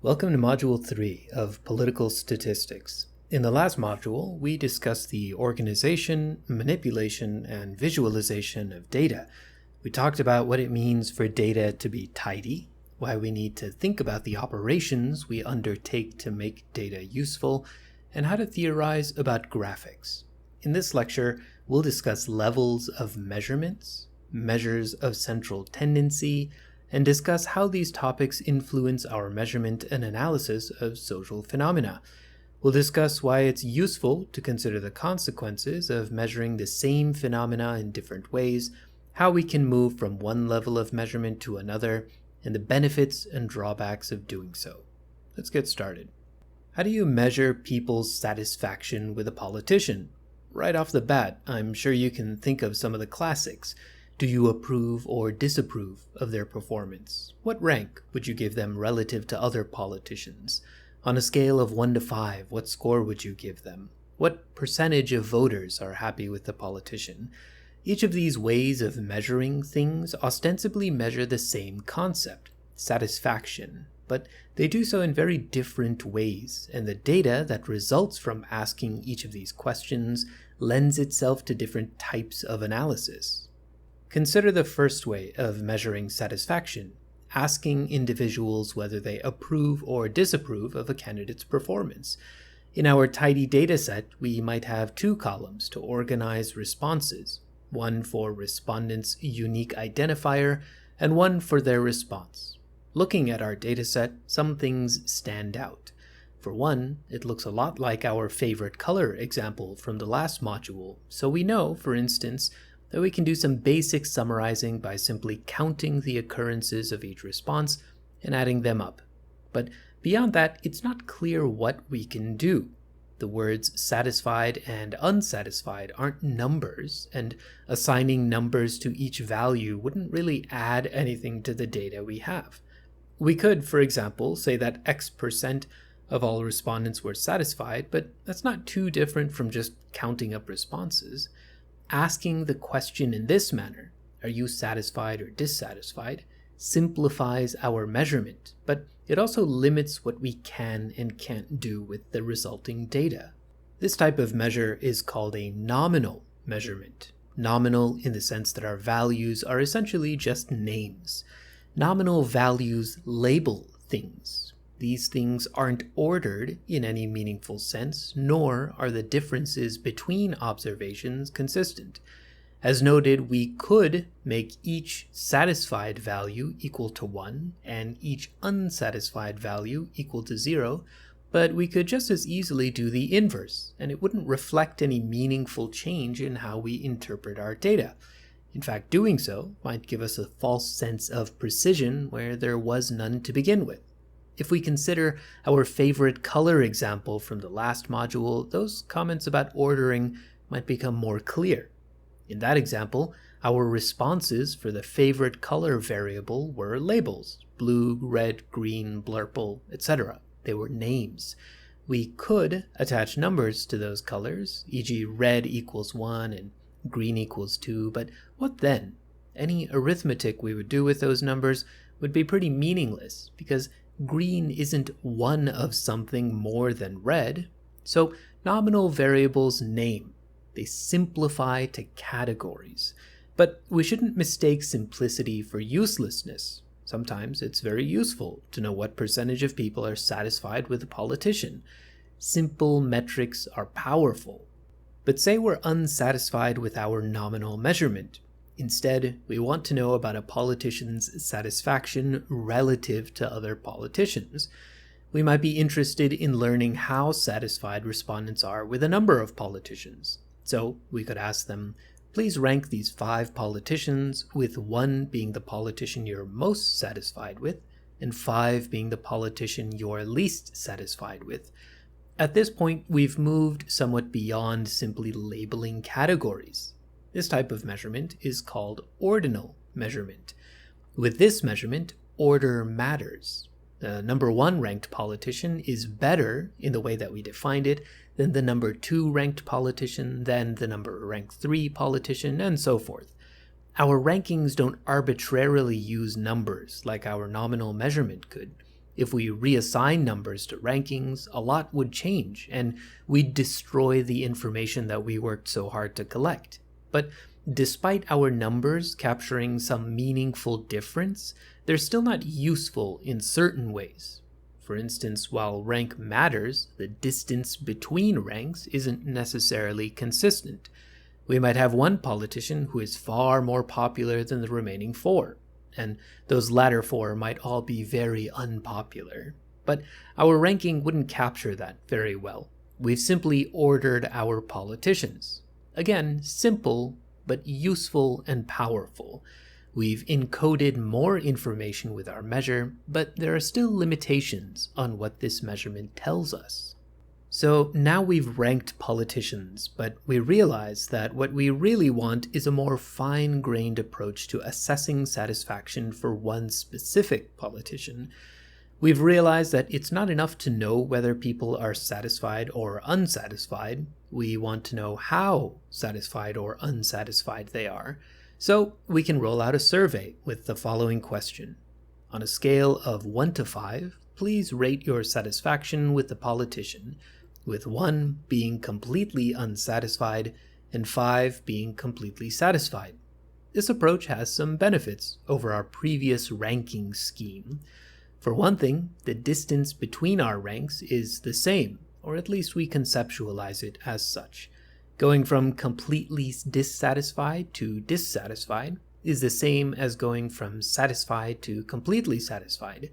Welcome to Module 3 of Political Statistics. In the last module, we discussed the organization, manipulation, and visualization of data. We talked about what it means for data to be tidy, why we need to think about the operations we undertake to make data useful, and how to theorize about graphics. In this lecture, we'll discuss levels of measurements, measures of central tendency, and discuss how these topics influence our measurement and analysis of social phenomena. We'll discuss why it's useful to consider the consequences of measuring the same phenomena in different ways, how we can move from one level of measurement to another, and the benefits and drawbacks of doing so. Let's get started. How do you measure people's satisfaction with a politician? Right off the bat, I'm sure you can think of some of the classics. Do you approve or disapprove of their performance? What rank would you give them relative to other politicians? On a scale of 1 to 5, what score would you give them? What percentage of voters are happy with the politician? Each of these ways of measuring things ostensibly measure the same concept, satisfaction, but they do so in very different ways, and the data that results from asking each of these questions lends itself to different types of analysis. Consider the first way of measuring satisfaction, asking individuals whether they approve or disapprove of a candidate's performance. In our tidy dataset, we might have 2 columns to organize responses, one for respondents' unique identifier and one for their response. Looking at our dataset, some things stand out. For one, it looks a lot like our favorite color example from the last module, so we know, for instance, that we can do some basic summarizing by simply counting the occurrences of each response and adding them up. But beyond that, it's not clear what we can do. The words satisfied and unsatisfied aren't numbers, and assigning numbers to each value wouldn't really add anything to the data we have. We could, for example, say that X% of all respondents were satisfied, but that's not too different from just counting up responses. Asking the question in this manner, are you satisfied or dissatisfied, simplifies our measurement, but it also limits what we can and can't do with the resulting data. This type of measure is called a nominal measurement. Nominal in the sense that our values are essentially just names. Nominal values label things. These things aren't ordered in any meaningful sense, nor are the differences between observations consistent. As noted, we could make each satisfied value equal to 1 and each unsatisfied value equal to 0, but we could just as easily do the inverse, and it wouldn't reflect any meaningful change in how we interpret our data. In fact, doing so might give us a false sense of precision where there was none to begin with. If we consider our favorite color example from the last module, those comments about ordering might become more clear. In that example, our responses for the favorite color variable were labels: blue, red, green, blurple, etc. They were names. We could attach numbers to those colors, e.g. red equals 1 and green equals 2, but what then? Any arithmetic we would do with those numbers would be pretty meaningless, because green isn't one of something more than red. So nominal variables name. They simplify to categories. But we shouldn't mistake simplicity for uselessness. Sometimes it's very useful to know what percentage of people are satisfied with a politician. Simple metrics are powerful. But say we're unsatisfied with our nominal measurement. Instead, we want to know about a politician's satisfaction relative to other politicians. We might be interested in learning how satisfied respondents are with a number of politicians. So we could ask them, please rank these 5 politicians, with 1 being the politician you're most satisfied with, and 5 being the politician you're least satisfied with. At this point, we've moved somewhat beyond simply labeling categories. This type of measurement is called ordinal measurement. With this measurement, order matters. The number 1 ranked politician is better in the way that we defined it than the number 2 ranked politician, than the number ranked 3 politician, and so forth. Our rankings don't arbitrarily use numbers like our nominal measurement could. If we reassign numbers to rankings, a lot would change, and we'd destroy the information that we worked so hard to collect. But despite our numbers capturing some meaningful difference, they're still not useful in certain ways. For instance, while rank matters, the distance between ranks isn't necessarily consistent. We might have one politician who is far more popular than the remaining 4, and those latter 4 might all be very unpopular. But our ranking wouldn't capture that very well. We've simply ordered our politicians. Again, simple, but useful and powerful. We've encoded more information with our measure, but there are still limitations on what this measurement tells us. So now we've ranked politicians, but we realize that what we really want is a more fine-grained approach to assessing satisfaction for one specific politician. We've realized that it's not enough to know whether people are satisfied or unsatisfied. We want to know how satisfied or unsatisfied they are. So we can roll out a survey with the following question. On a scale of 1 to 5, please rate your satisfaction with the politician, with 1 being completely unsatisfied and 5 being completely satisfied. This approach has some benefits over our previous ranking scheme. For one thing, the distance between our ranks is the same, or at least we conceptualize it as such. Going from completely dissatisfied to dissatisfied is the same as going from satisfied to completely satisfied.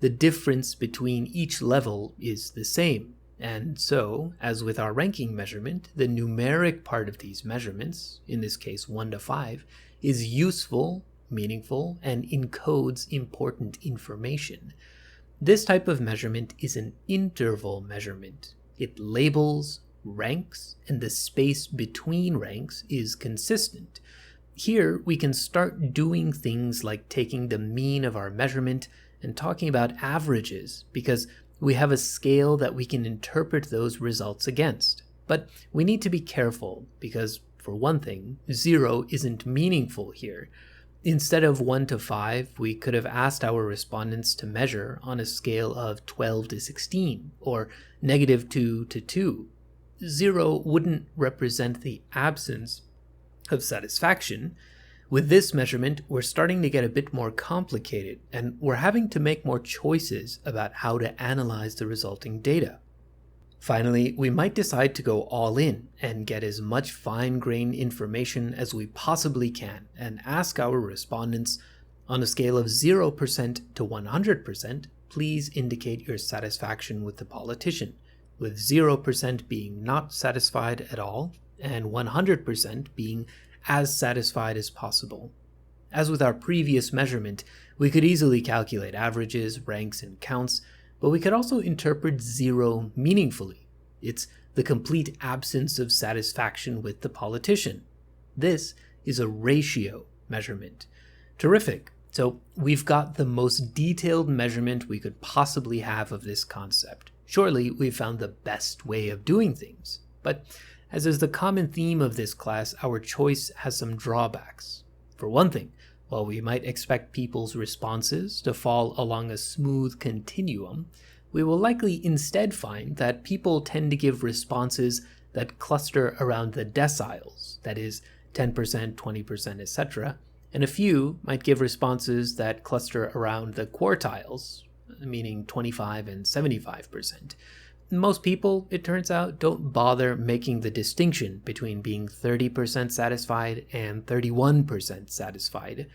The difference between each level is the same. And so, as with our ranking measurement, the numeric part of these measurements, in this case 1 to 5, is useful, meaningful, and encodes important information. This type of measurement is an interval measurement. It labels, ranks, and the space between ranks is consistent. Here, we can start doing things like taking the mean of our measurement and talking about averages, because we have a scale that we can interpret those results against. But we need to be careful because, for one thing, 0 isn't meaningful here. Instead of 1 to 5, we could have asked our respondents to measure on a scale of 12 to 16, or -2 to 2. 0 wouldn't represent the absence of satisfaction. With this measurement, we're starting to get a bit more complicated, and we're having to make more choices about how to analyze the resulting data. Finally, we might decide to go all in and get as much fine-grained information as we possibly can and ask our respondents, on a scale of 0% to 100%, please indicate your satisfaction with the politician, with 0% being not satisfied at all and 100% being as satisfied as possible. As with our previous measurement, we could easily calculate averages, ranks, and counts, but we could also interpret 0 meaningfully. It's the complete absence of satisfaction with the politician. This is a ratio measurement. Terrific. So we've got the most detailed measurement we could possibly have of this concept. Surely we've found the best way of doing things. But as is the common theme of this class, our choice has some drawbacks. For one thing, while we might expect people's responses to fall along a smooth continuum, we will likely instead find that people tend to give responses that cluster around the deciles, that is, 10%, 20%, etc., and a few might give responses that cluster around the quartiles, meaning 25 and 75%. Most people, it turns out, don't bother making the distinction between being 30% satisfied and 31% satisfied.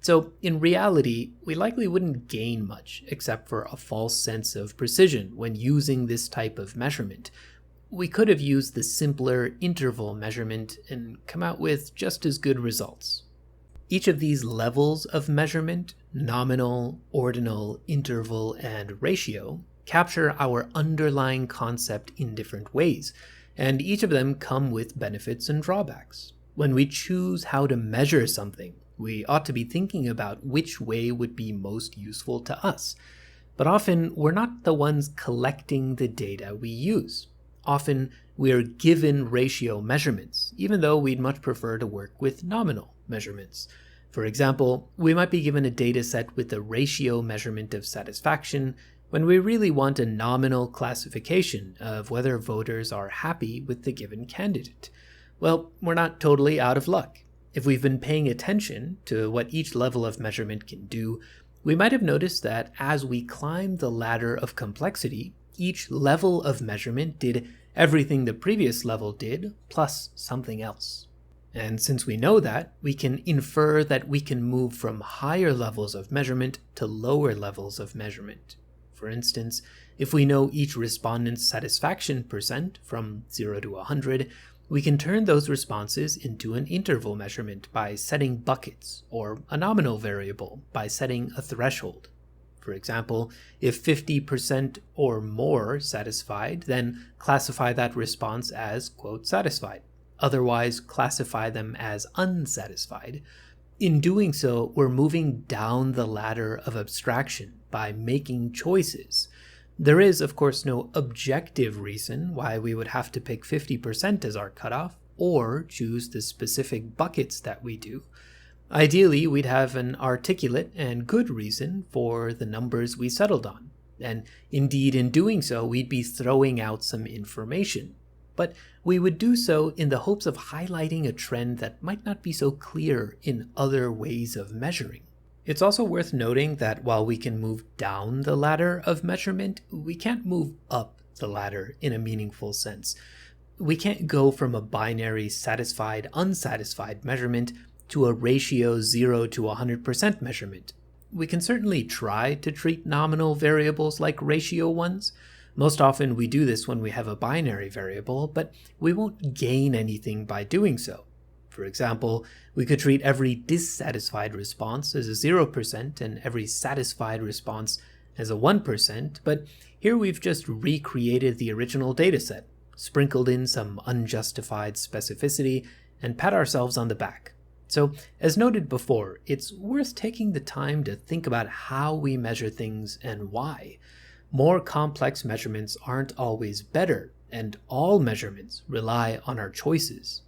So, in reality, we likely wouldn't gain much except for a false sense of precision when using this type of measurement. We could have used the simpler interval measurement and come out with just as good results. Each of these levels of measurement, nominal, ordinal, interval, and ratio, capture our underlying concept in different ways, and each of them come with benefits and drawbacks. When we choose how to measure something, we ought to be thinking about which way would be most useful to us. But often, we're not the ones collecting the data we use. Often, we're given ratio measurements, even though we'd much prefer to work with nominal measurements. For example, we might be given a data set with a ratio measurement of satisfaction, when we really want a nominal classification of whether voters are happy with the given candidate? Well, we're not totally out of luck. If we've been paying attention to what each level of measurement can do, we might have noticed that as we climb the ladder of complexity, each level of measurement did everything the previous level did, plus something else. And since we know that, we can infer that we can move from higher levels of measurement to lower levels of measurement. For instance, if we know each respondent's satisfaction percent from 0 to 100, we can turn those responses into an interval measurement by setting buckets, or a nominal variable by setting a threshold. For example, if 50% or more satisfied, then classify that response as, quote, satisfied. Otherwise, classify them as unsatisfied. In doing so, we're moving down the ladder of abstraction by making choices. There is, of course, no objective reason why we would have to pick 50% as our cutoff, or choose the specific buckets that we do. Ideally, we'd have an articulate and good reason for the numbers we settled on, and indeed in doing so, we'd be throwing out some information. But we would do so in the hopes of highlighting a trend that might not be so clear in other ways of measuring. It's also worth noting that while we can move down the ladder of measurement, we can't move up the ladder in a meaningful sense. We can't go from a binary satisfied-unsatisfied measurement to a ratio 0 to 100% measurement. We can certainly try to treat nominal variables like ratio ones. Most often we do this when we have a binary variable, but we won't gain anything by doing so. For example, we could treat every dissatisfied response as a 0% and every satisfied response as a 1%, but here we've just recreated the original dataset, sprinkled in some unjustified specificity, and pat ourselves on the back. So, as noted before, it's worth taking the time to think about how we measure things and why. More complex measurements aren't always better, and all measurements rely on our choices.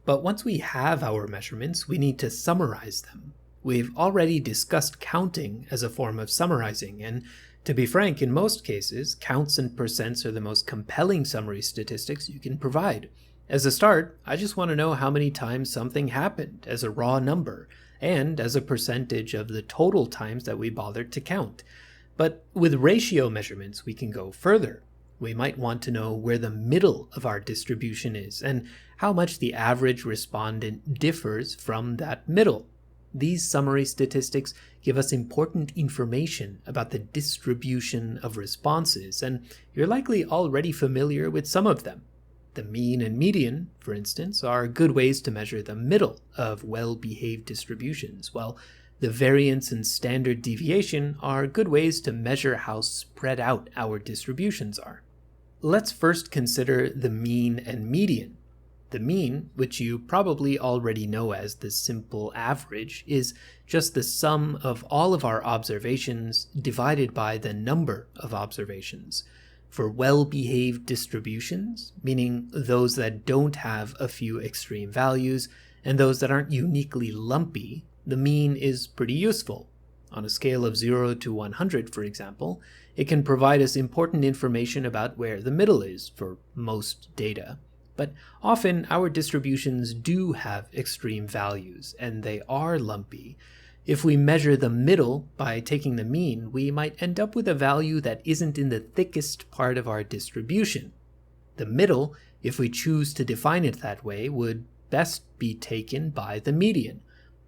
But once we have our measurements, we need to summarize them. We've already discussed counting as a form of summarizing, and to be frank, in most cases, counts and percents are the most compelling summary statistics you can provide. As a start, I just want to know how many times something happened as a raw number, and as a percentage of the total times that we bothered to count. But with ratio measurements, we can go further. We might want to know where the middle of our distribution is, and how much the average respondent differs from that middle. These summary statistics give us important information about the distribution of responses, and you're likely already familiar with some of them. The mean and median, for instance, are good ways to measure the middle of well-behaved distributions, while the variance and standard deviation are good ways to measure how spread out our distributions are. Let's first consider the mean and median. The mean, which you probably already know as the simple average, is just the sum of all of our observations divided by the number of observations. For well-behaved distributions, meaning those that don't have a few extreme values, and those that aren't uniquely lumpy, the mean is pretty useful. On a scale of 0 to 100, for example, it can provide us important information about where the middle is for most data. But often our distributions do have extreme values, and they are lumpy. If we measure the middle by taking the mean, we might end up with a value that isn't in the thickest part of our distribution. The middle, if we choose to define it that way, would best be taken by the median.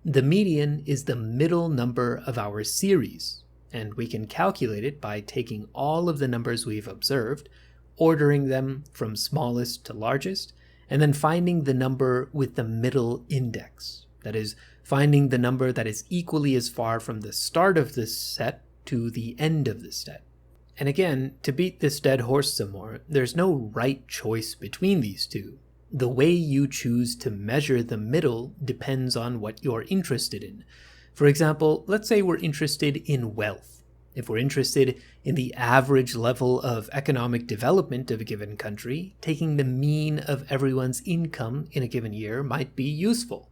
The median is the middle number of our series, and we can calculate it by taking all of the numbers we've observed, ordering them from smallest to largest, and then finding the number with the middle index. That is, finding the number that is equally as far from the start of this set to the end of the set. And again, to beat this dead horse some more, there's no right choice between these two. The way you choose to measure the middle depends on what you're interested in. For example, let's say we're interested in wealth. If we're interested in the average level of economic development of a given country, taking the mean of everyone's income in a given year might be useful.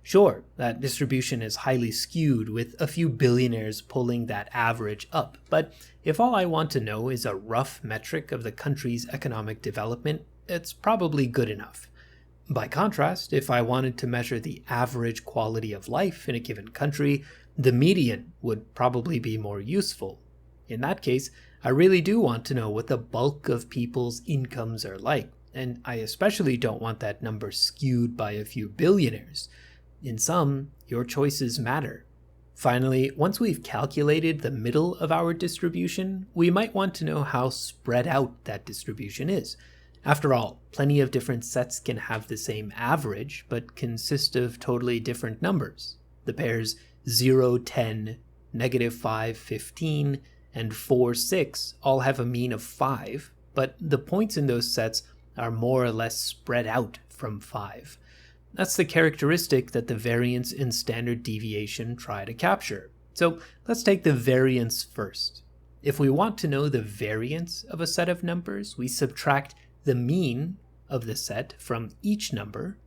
Sure, that distribution is highly skewed with a few billionaires pulling that average up, but if all I want to know is a rough metric of the country's economic development, it's probably good enough. By contrast, if I wanted to measure the average quality of life in a given country, the median would probably be more useful. In that case, I really do want to know what the bulk of people's incomes are like, and I especially don't want that number skewed by a few billionaires. In sum, your choices matter. Finally, once we've calculated the middle of our distribution, we might want to know how spread out that distribution is. After all, plenty of different sets can have the same average, but consist of totally different numbers. The pairs 0, 10, -5, 15, and 4, 6 all have a mean of 5, but the points in those sets are more or less spread out from 5. That's the characteristic that the variance and standard deviation try to capture. So let's take the variance first. If we want to know the variance of a set of numbers, we subtract the mean of the set from each number,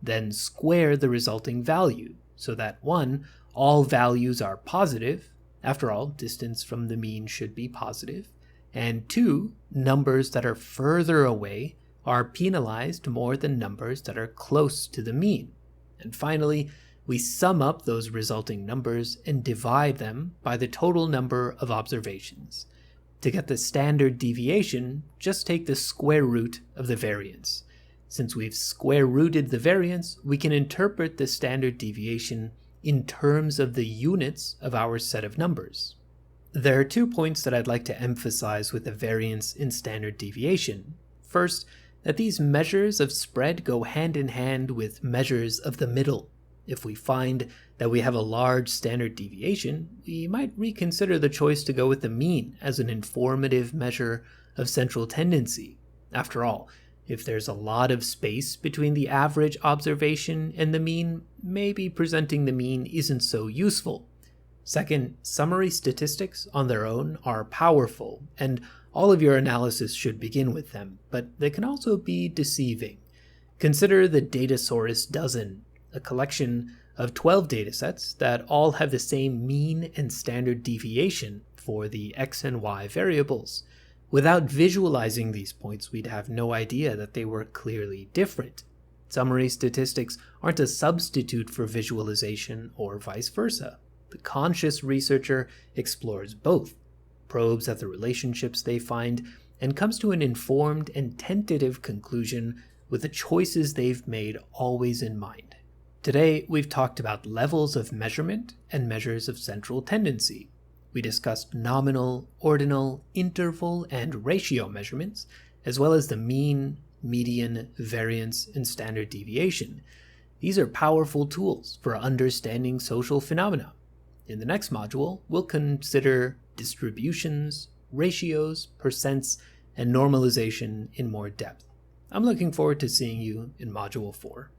then square the resulting value, so that 1, all values are positive. After all, distance from the mean should be positive. And 2, numbers that are further away are penalized more than numbers that are close to the mean. And finally, we sum up those resulting numbers and divide them by the total number of observations. To get the standard deviation, just take the square root of the variance. Since we've square rooted the variance, we can interpret the standard deviation in terms of the units of our set of numbers. There are 2 points that I'd like to emphasize with the variance and standard deviation. First, that these measures of spread go hand in hand with measures of the middle. If we find that we have a large standard deviation, we might reconsider the choice to go with the mean as an informative measure of central tendency. After all, if there's a lot of space between the average observation and the mean, maybe presenting the mean isn't so useful. Second, summary statistics on their own are powerful, and all of your analysis should begin with them, but they can also be deceiving. Consider the Datasauras Dozen, a collection of 12 datasets that all have the same mean and standard deviation for the x and y variables. Without visualizing these points, we'd have no idea that they were clearly different. Summary statistics aren't a substitute for visualization or vice versa. The conscious researcher explores both, probes at the relationships they find, and comes to an informed and tentative conclusion with the choices they've made always in mind. Today, we've talked about levels of measurement and measures of central tendency. We discussed nominal, ordinal, interval, and ratio measurements, as well as the mean, median, variance, and standard deviation. These are powerful tools for understanding social phenomena. In the next module, we'll consider distributions, ratios, percents, and normalization in more depth. I'm looking forward to seeing you in Module 4.